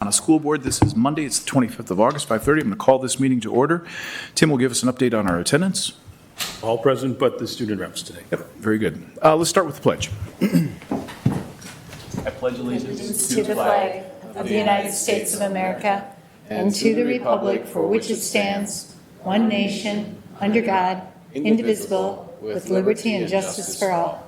On a school board, this is Monday, it's the 25th of August, 5:30. I'm going to call this meeting to order. Tim will give us an update on our attendance. All present but the student reps today. Yep, very good. Let's start with the pledge. I pledge allegiance to the flag of the United States of America and to the republic for which it stands, one nation, under God, indivisible, with liberty and justice for all.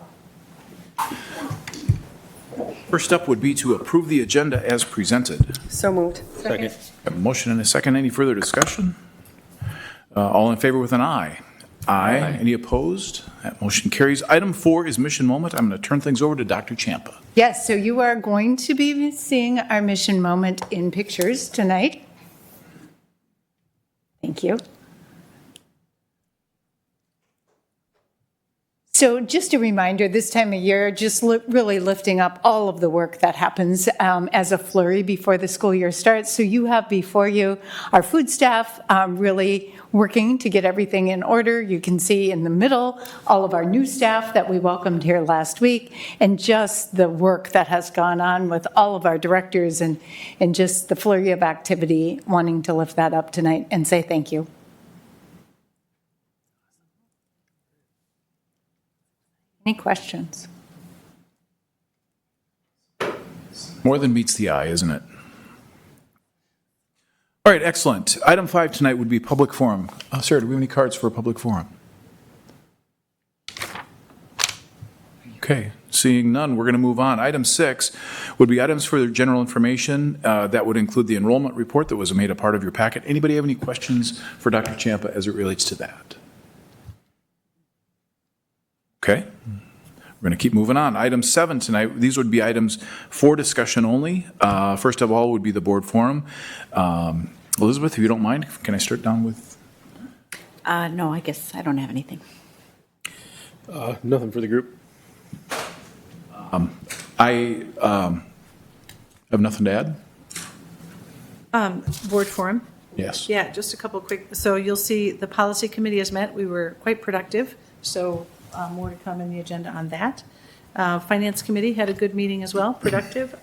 First up would be to approve the agenda as presented. So moved. Second. A motion and a second. Any further discussion? All in favor with an aye. Aye. Any opposed? That motion carries. Item 4 is mission moment. I'm going to turn things over to Dr. Champa. Yes, so you are going to be seeing our mission moment in pictures tonight. Thank you. So just a reminder, this time of year, just really lifting up all of the work that happens as a flurry before the school year starts. So you have before you our food staff really working to get everything in order. You can see in the middle all of our new staff that we welcomed here last week, and just the work that has gone on with all of our directors and just the flurry of activity, wanting to lift that up tonight and say thank you. Any questions? More than meets the eye, isn't it? All right, excellent. Item 5 tonight would be public forum. Sarah, do we have any cards for a public forum? Okay, seeing none, we're going to move on. Item 6 would be items for general information. That would include the enrollment report that was made a part of your packet. Anybody have any questions for Dr. Champa as it relates to that? Okay, we're going to keep moving on. Item 7 tonight, these would be items for discussion only. First of all would be the board forum. Elizabeth, if you don't mind, can I start down with? No, I guess I don't have anything. Nothing for the group. I have nothing to add. Board forum. Yes. Yeah, just a couple quick, so you'll see the policy committee has met. We were quite productive, so more to come in the agenda on that. Finance committee had a good meeting as well, productive.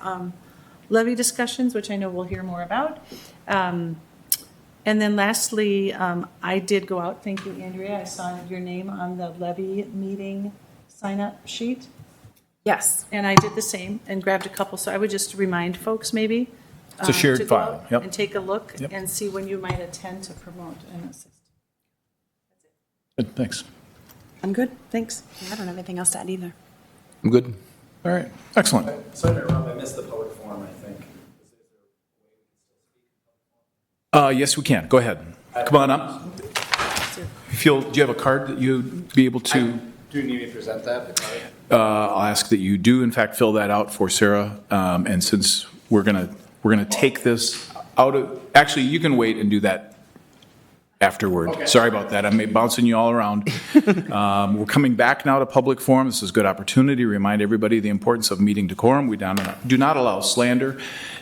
Levy discussions, which I know we'll hear more about. And then lastly, I did go out, thank you, Andrea, I saw your name on the levy meeting sign-up sheet. Yes. And I did the same and grabbed a couple, so I would just remind folks maybe. It's a shared to go file, out yep. And take a look Yep. and see when you might attend to promote and assist. Good, thanks. I'm good, thanks. I don't have anything else to add either. I'm good. All right, excellent. Sorry to interrupt, I missed the public forum, I think. Yes, we can. Go ahead. Come on up. Do you have a card that you'd be able to? Do you need me to present that, the card? I'll ask that you do, in fact, fill that out for Sarah. And since we're gonna take this out of, actually, you can wait and do that afterward. Okay. Sorry about that. I'm bouncing you all around. We're coming back now to public forum. This is a good opportunity to remind everybody the importance of meeting decorum. We do not allow slander,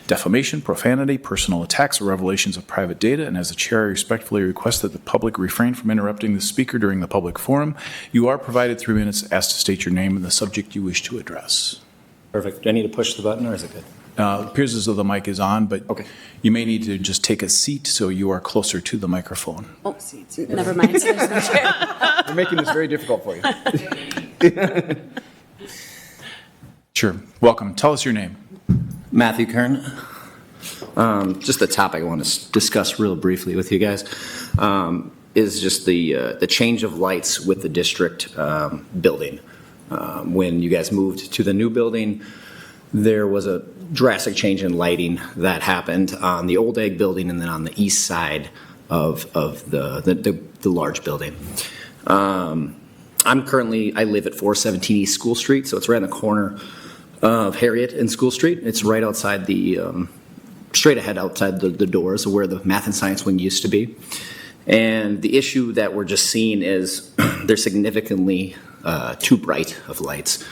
defamation, profanity, personal attacks, or revelations of private data. And as the chair, I respectfully request that the public refrain from interrupting the speaker during the public forum. You are provided 3 minutes asked to state your name and the subject you wish to address. Perfect. Do I need to push the button or is it good? It appears as though the mic is on, but okay. You may need to just take a seat so you are closer to the microphone. Oh, never mind. There's no chair. We're making this very difficult for you. Sure. Welcome. Tell us your name. Matthew Kern. Just the topic I want to discuss real briefly with you guys is just the change of lights with the district building. When you guys moved to the new building, there was a drastic change in lighting that happened on the old Egg building and then on the east side of the large building. I live at 417 East School Street, so it's right on the corner of Harriet and School Street. It's right outside straight ahead outside the doors of where the math and science wing used to be. And the issue that we're just seeing is they're significantly too bright of lights.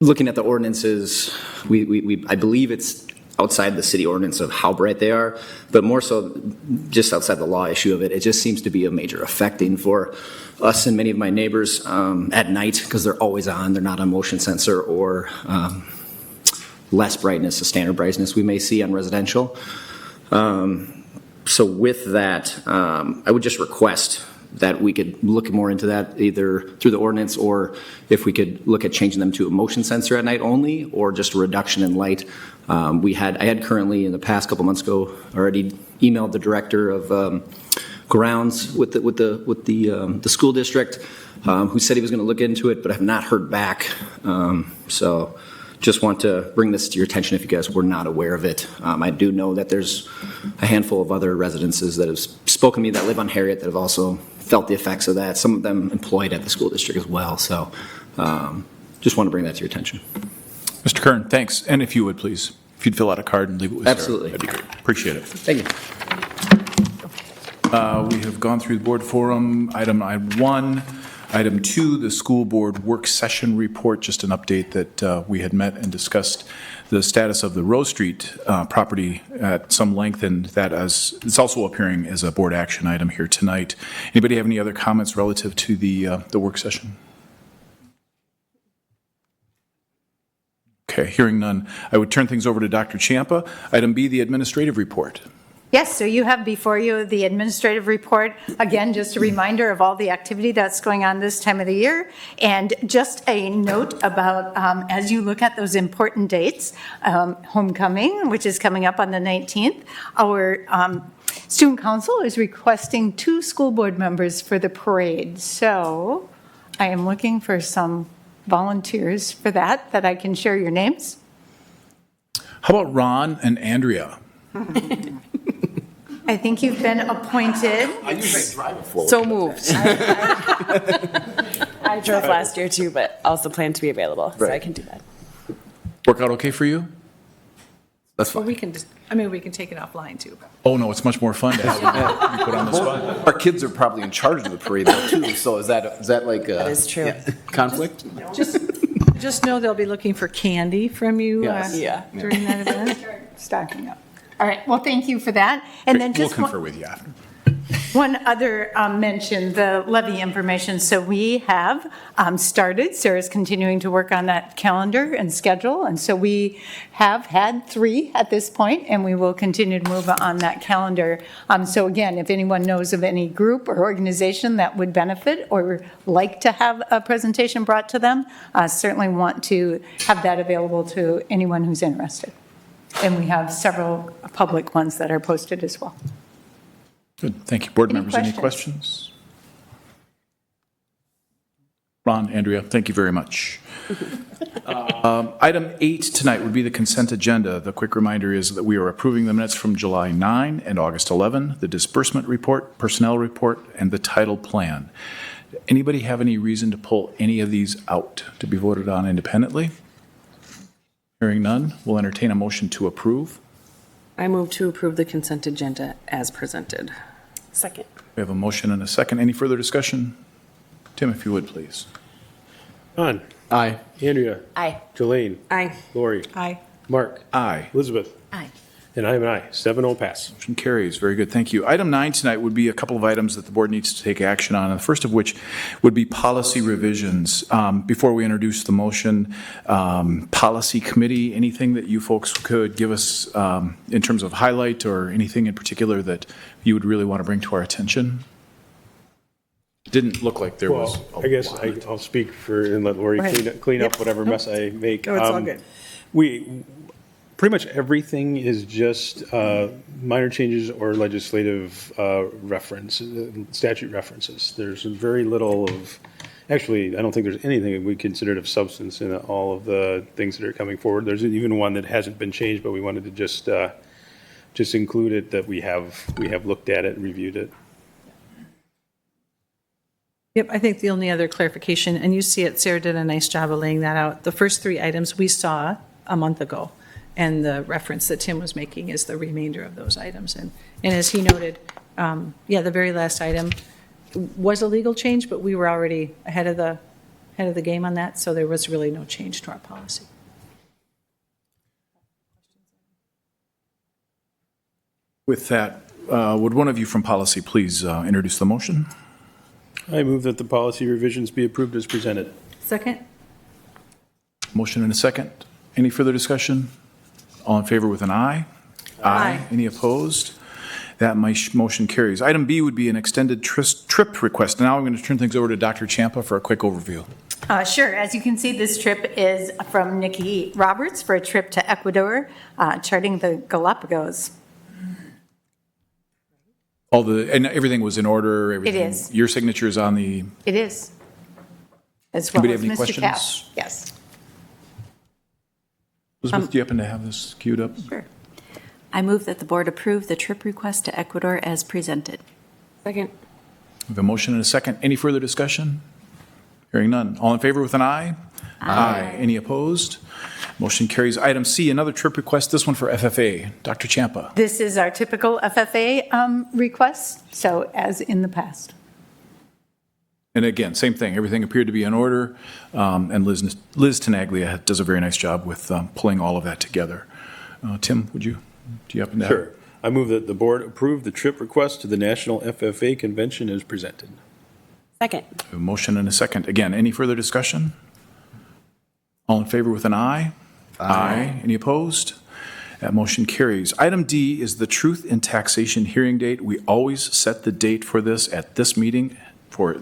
Looking at the ordinances, I believe it's outside the city ordinance of how bright they are, but more so just outside the law issue of it. It just seems to be a major affecting for us and many of my neighbors at night because they're always on. They're not on motion sensor or less brightness, the standard brightness we may see on residential. So with that, I would just request that we could look more into that, either through the ordinance, or if we could look at changing them to a motion sensor at night only, or just a reduction in light. I had currently in the past couple months ago already emailed the director of grounds with the school district, who said he was going to look into it, but I have not heard back. So just want to bring this to your attention if you guys were not aware of it. I do know that there's a handful of other residences that have spoken to me that live on Harriet that have also felt the effects of that, some of them employed at the school district as well. So just want to bring that to your attention. Mr. Kern, thanks. And if you would, please, if you'd fill out a card and leave it with Sarah. Absolutely. That'd be great. Appreciate it. Thank you. We have gone through the board forum. Item 1. Item 2, the school board work session report, just an update that we had met and discussed the status of the Rose Street property at some length, and that as it's also appearing as a board action item here tonight. Anybody have any other comments relative to the work session? Okay, hearing none, I would turn things over to Dr. Chiampa. Item B, the administrative report. Yes, so you have before you the administrative report. Again, just a reminder of all the activity that's going on this time of the year. And just a note about, as you look at those important dates, homecoming, which is coming up on the 19th, our student council is requesting 2 school board members for the parade. So I am looking for some volunteers for that I can share your names. How about Ron and Andrea? I think you've been appointed. I usually drive a float. So moved. I drove last year too, but also plan to be available, so I can do that. Work out okay for you? That's Or fine. we can just, I mean, we can take it offline too. Oh, no, it's much more fun to have you be put on the spot. Our kids are probably in charge of the parade though too, so is that like a? That is true. Conflict? Just know they'll be looking for candy from you Yes. Yeah. during that event. Stocking up. All right, well, thank you for that. And then We'll just confer with you after. one other mention, the levy information. So we have started, Sarah's continuing to work on that calendar and schedule. And so we have had 3 at this point, and we will continue to move on that calendar. So again, if anyone knows of any group or organization that would benefit or like to have a presentation brought to them, certainly want to have that available to anyone who's interested. And we have several public ones that are posted as well. Good, thank you. Board Any members, any questions? questions? Ron, Andrea, thank you very much. Item 8 tonight would be the consent agenda. The quick reminder is that we are approving the minutes from July 9 and August 11, the disbursement report, personnel report, and the title plan. Anybody have any reason to pull any of these out to be voted on independently? Hearing none, we'll entertain a motion to approve. I move to approve the consent agenda as presented. Second. We have a motion and a second. Any further discussion? Tim, if you would, please. Don, Aye. Andrea, Aye. Jolene, Aye. Lori, Aye. Mark, Aye. Elizabeth, Aye. and I am an aye. 7-0 pass. Motion carries. Very good. Thank you. Item 9 tonight would be a couple of items that the board needs to take action on, the first of which would be policy revisions. Before we introduce the motion, policy committee, anything that you folks could give us in terms of highlight or anything in particular that you would really want to bring to our attention? Didn't look like there was. Well, I guess I'll speak for, and let Lori clean up whatever mess I make. No, it's all good. Pretty much everything is just minor changes or legislative reference, statute references. There's very little of, actually, I don't think there's anything that we considered of substance in all of the things that are coming forward. There's even one that hasn't been changed, but we wanted to just include it, that we have looked at it and reviewed it. Yep, I think the only other clarification, and you see it, Sarah did a nice job of laying that out. The first 3 items we saw a month ago, and the reference that Tim was making is the remainder of those items. And as he noted, the very last item was a legal change, but we were already ahead of the game on that, so there was really no change to our policy. With that, would one of you from policy please introduce the motion? I move that the policy revisions be approved as presented. Second? Motion and a second. Any further discussion? All in favor with an aye? Aye. Any opposed? That motion carries. Item B would be an extended trip request. Now I'm going to turn things over to Dr. Champa for a quick overview. Sure. As you can see, this trip is from Nikki Roberts for a trip to Ecuador, charting the Galapagos. And everything was in order? Everything, is. Your signature is on the... It is. As well Anybody as have any Mr. questions? Cass. Yes. Elizabeth, do you happen to have this queued up? Sure. I move that the board approve the trip request to Ecuador as presented. Second. We have a motion and a second. Any further discussion? Hearing none. All in favor with an aye? Aye. Any opposed? Motion carries. Item C, another trip request, this one for FFA. Dr. Champa. This is our typical FFA request, so as in the past. And again, same thing. Everything appeared to be in order, and Liz Tenaglia does a very nice job with pulling all of that together. Tim, do you happen to have? Sure. I move that the board approve the trip request to the National FFA Convention as presented. Second. A motion and a second. Again, any further discussion? All in favor with an aye? Aye. Any opposed? That motion carries. Item D is the Truth in Taxation hearing date. We always set the date for this at this meeting for,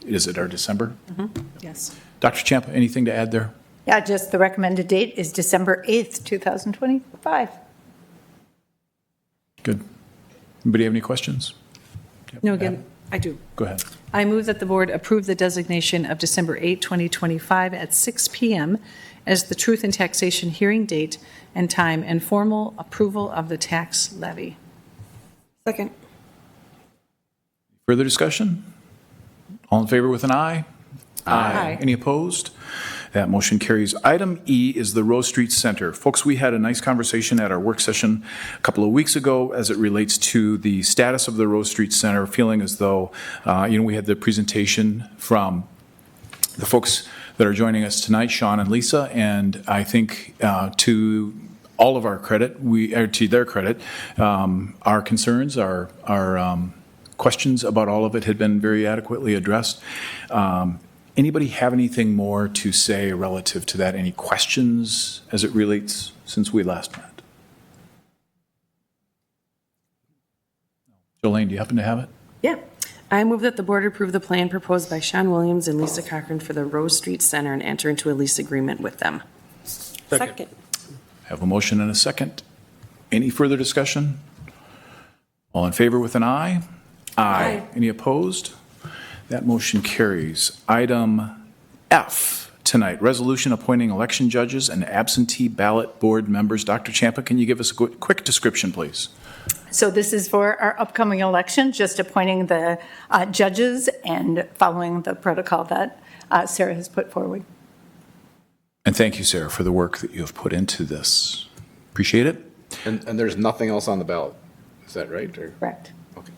is it our December? Yes. Dr. Champa, anything to add there? Yeah, just the recommended date is December 8th, 2025. Good. Anybody have any questions? No, again, I do. Go ahead. I move that the board approve the designation of December 8, 2025 at 6 p.m. as the Truth in Taxation hearing date and time and formal approval of the tax levy. Second. Further discussion? All in favor with an aye? Aye. Any opposed? That motion carries. Item E is the Rose Street Center. Folks, we had a nice conversation at our work session a couple of weeks ago as it relates to the status of the Rose Street Center, feeling as though, we had the presentation from the folks that are joining us tonight, Sean and Lisa, and I think to all of our credit, to their credit, our concerns, our questions about all of it had been very adequately addressed. Anybody have anything more to say relative to that? Any questions as it relates since we last met? Jolene, do you happen to have it? Yeah. I move that the board approve the plan proposed by Sean Williams and Lisa Cochran for the Rose Street Center and enter into a lease agreement with them. Second. Have a motion and a second. Any further discussion? All in favor with an aye? Aye. Any opposed? That motion carries. Item F tonight, resolution appointing election judges and absentee ballot board members. Dr. Champa, can you give us a quick description, please? So this is for our upcoming election, just appointing the judges and following the protocol that Sarah has put forward. And thank you, Sarah, for the work that you have put into this. Appreciate it. And there's nothing else on the ballot. Is that right? Or? Correct. Okay.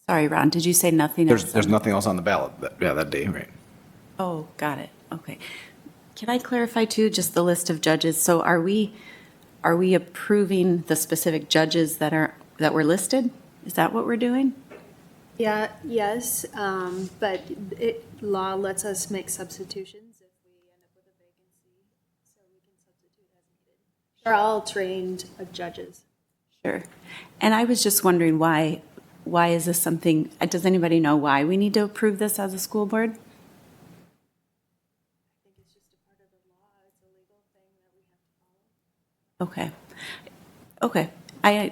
Sorry, Ron, did you say nothing else? There's nothing else on the ballot that day, right? Oh, got it. Okay. Can I clarify too, just the list of judges? So are we approving the specific judges that were listed? Is that what we're doing? Yeah, yes, but law lets us make substitutions if we end up with a vacancy, so we can substitute as needed. They're all trained judges. Sure. And I was just wondering why is this something, does anybody know why we need to approve this as a school board? I think it's just a part of the law, it's a legal thing that we have to follow. Okay.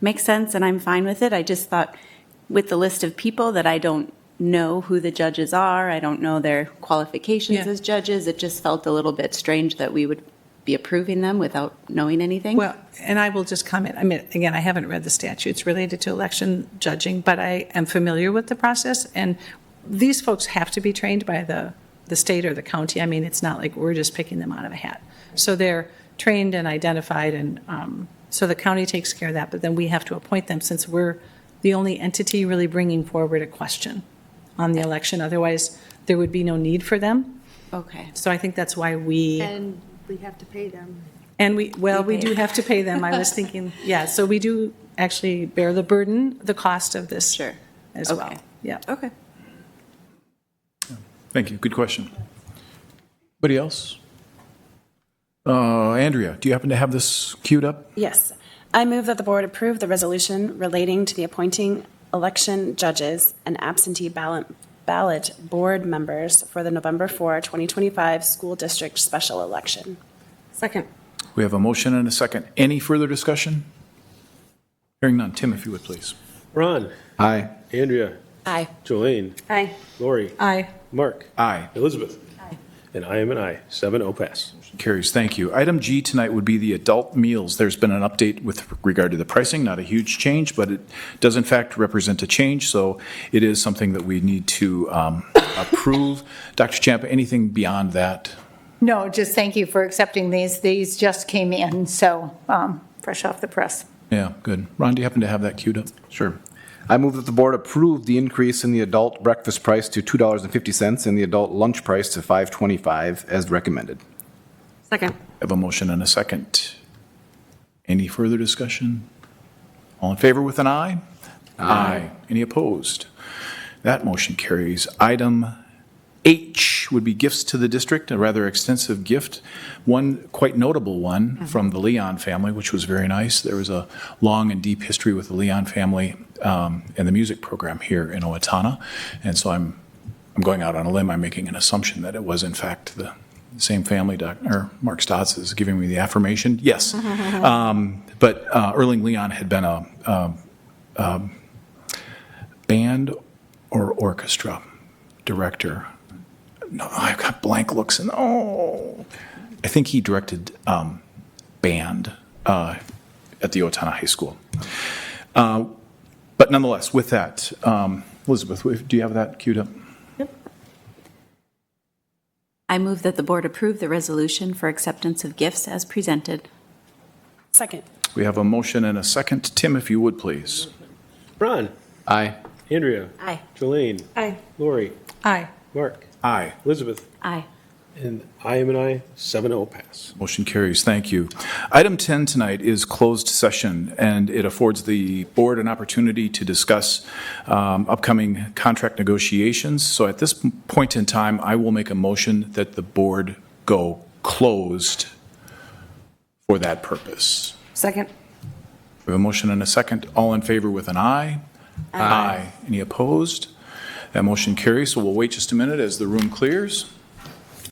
Makes sense, and I'm fine with it. I just thought with the list of people that I don't know who the judges are, I don't know their qualifications Yeah. as judges, it just felt a little bit strange that we would be approving them without knowing anything. Well, and I will just comment, I mean, again, I haven't read the statutes related to election judging, but I am familiar with the process, and these folks have to be trained by the state or the county. I mean, it's not like we're just picking them out of a hat. So they're trained and identified, and so the county takes care of that, but then we have to appoint them since we're the only entity really bringing forward a question on the election. Otherwise, there would be no need for them. Okay. So I think that's why we... And we have to pay them. And we do have to pay them. I was thinking, yeah, so we do actually bear the burden, the cost of this Sure. as well. Okay. Yeah. Okay. Thank you. Good question. Anybody else? Andrea, do you happen to have this queued up? Yes. I move that the board approve the resolution relating to the appointing election judges and absentee ballot board members for the November 4, 2025 school district special election. Second. We have a motion and a second. Any further discussion? Hearing none. Tim, if you would, please. Ron, Aye. Andrea, Aye. Jolene, Aye. Lori, Aye. Mark, Aye. Elizabeth. And I am an aye. 7-0 pass. Carries. Thank you. Item G tonight would be the adult meals. There's been an update with regard to the pricing, not a huge change, but it does in fact represent a change, so it is something that we need to approve. Dr. Champa, anything beyond that? No, just thank you for accepting these. These just came in, so fresh off the press. Yeah, good. Ron, do you happen to have that queued up? Sure. I move that the board approve the increase in the adult breakfast price to $2.50 and the adult lunch price to $5.25 as recommended. Second. I have a motion and a second. Any further discussion? All in favor with an aye? Aye. Any opposed? That motion carries. Item H would be gifts to the district, a rather extensive gift. One quite notable one from the Leon family, which was very nice. There was a long and deep history with the Leon family and the music program here in Owatonna. And so I'm going out on a limb. I'm making an assumption that it was, in fact, the same family. Mark Stotz is giving me the affirmation. Yes. But Erling Leon had been a band or orchestra director. No, I've got blank looks, and I think he directed band at the Owatonna High School. But nonetheless, with that, Elizabeth, do you have that queued up? I move that the board approve the resolution for acceptance of gifts as presented. Second. We have a motion and a second. Tim, if you would, please. Ron, Aye. Andrea, Aye. Jolene, Aye. Lori, Aye. Mark, Aye. Elizabeth. Aye. And I am an aye. 7-0 pass. Motion carries. Thank you. Item 10 tonight is closed session, and it affords the board an opportunity to discuss upcoming contract negotiations. So at this point in time, I will make a motion that the board go closed for that purpose. Second. We have a motion and a second. All in favor with an aye? Aye. Any opposed? That motion carries. So we'll wait just a minute as the room clears.